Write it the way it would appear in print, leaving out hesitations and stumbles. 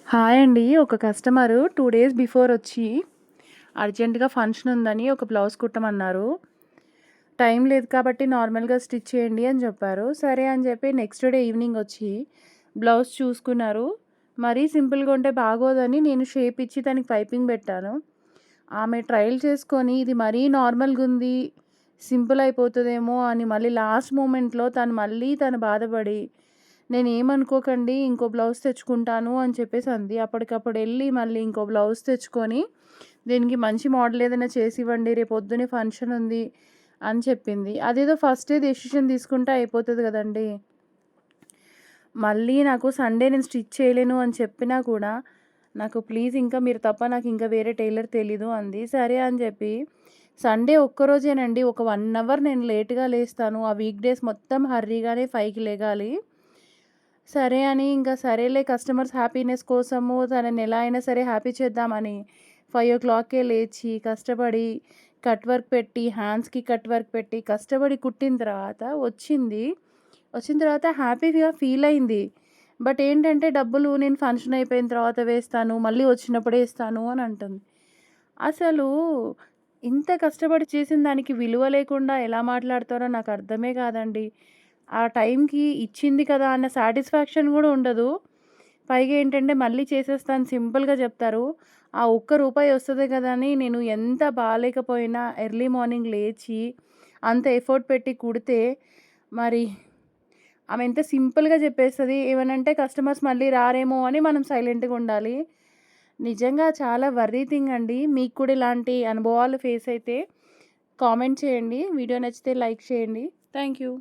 Hi అండి. ఒక customer 2 days before వచ్చి అర్జెంట్‌గా ఫంక్షన్ ఉందని ఒక బ్లౌజ్ కుట్టమన్నారు. టైం లేదు కాబట్టి నార్మల్‌గా స్టిచ్ చేయండి అని చెప్పారు. సరే అని చెప్పి నెక్స్ట్ డే ఈవినింగ్ వచ్చి బ్లౌజ్ చూసుకున్నారు. మరీ సింపుల్‌గా ఉంటే బాగోదని నేను షేప్ ఇచ్చి దానికి పైపింగ్ పెట్టాను. ఆమె ట్రయల్ చేసుకొని ఇది మరీ నార్మల్‌గుంది, సింపుల్ అయిపోతదేమో అని మళ్ళీ లాస్ట్ మూమెంట్‌లో తను బాధపడి నేనేమనుకోకండి ఇంకో బ్లౌజ్ తెచ్చుకుంటాను అని చెప్పేసి అంది. అప్పటికప్పుడు ఎళ్లి మళ్ళీ ఇంకో బ్లౌజ్ తెచ్చుకొని, దీనికి మంచి మోడల్ ఏదైనా చేసివ్వండి రేపొద్దునే ఫంక్షన్ ఉంది అని చెప్పింది. అదేదో ఫస్టే డెసిషన్ తీసుకుంటే అయిపోతది గదండీ! మళ్ళీ నాకు సండే నేను స్టిచ్ చేయలేను అని చెప్పినా కూడా, నాకు ప్లీజ్ ఇంకా మీరు తప్ప నాకు ఇంకా వేరే టైలర్ తెలీదు అంది. సరే అని చెప్పి సండే ఒక్కరోజేనండి ఒక 1 అవర్ నేను లేట్‌గా లేస్తాను. ఆ వీక్ డేస్ మొత్తం హర్రీగానే 5కి లెగాలి. సరే అని ఇంకా సరేలే కస్టమర్స్ హ్యాపీనెస్ కోసము తనని ఎలా అయినా సరే హ్యాపీ చేద్దామని 5:00కే లేచి కష్టపడి కట్ వర్క్ పెట్టి హ్యాండ్స్‌కి కట్ వర్క్ పెట్టి కష్టపడి కుట్టిన తర్వాత వచ్చింది. వచ్చిన తర్వాత హ్యాపీగా ఫీల్ అయింది. బట్ ఏంటంటే డబ్బులు నేను ఫంక్షన్ అయిపోయిన తర్వాత వేస్తాను. మళ్ళీ వచ్చినప్పుడే ఇస్తాను అని అంటుంది. అసలు ఇంత కష్టపడి చేసిన దానికి విలువ లేకుండా ఎలా మాట్లాడతారో నాకు అర్థమే కాదండి. ఆ టైంకి ఇచ్చింది కదా అన్న సాటిస్ఫాక్షన్ గూడా ఉండదు. పైగా ఏంటంటే మళ్ళీ చేసేస్తాను సింపుల్‌గా జెప్తారు. ఆ ఒక్క రూపాయి వస్తది కదా అని నేను ఎంత బాలేకపోయినా ఎర్లీ మార్నింగ్ లేచి అంత ఎఫర్ట్ పెట్టి కుడితే మరి ఆమె ఎంత సింపుల్‌గా జెప్పేస్తది. ఏమనంటే కస్టమర్స్ మళ్ళీ రారేమో అని మనం సైలెంట్‌గా ఉండాలి. నిజంగా చాలా వర్రీ థింగ్ అండి. మీకు కూడా ఇలాంటి అనుభవాలు ఫేస్ అయితే కామెంట్ చేయండి. వీడియో నచ్చితే లైక్ చేయండి. Thank you.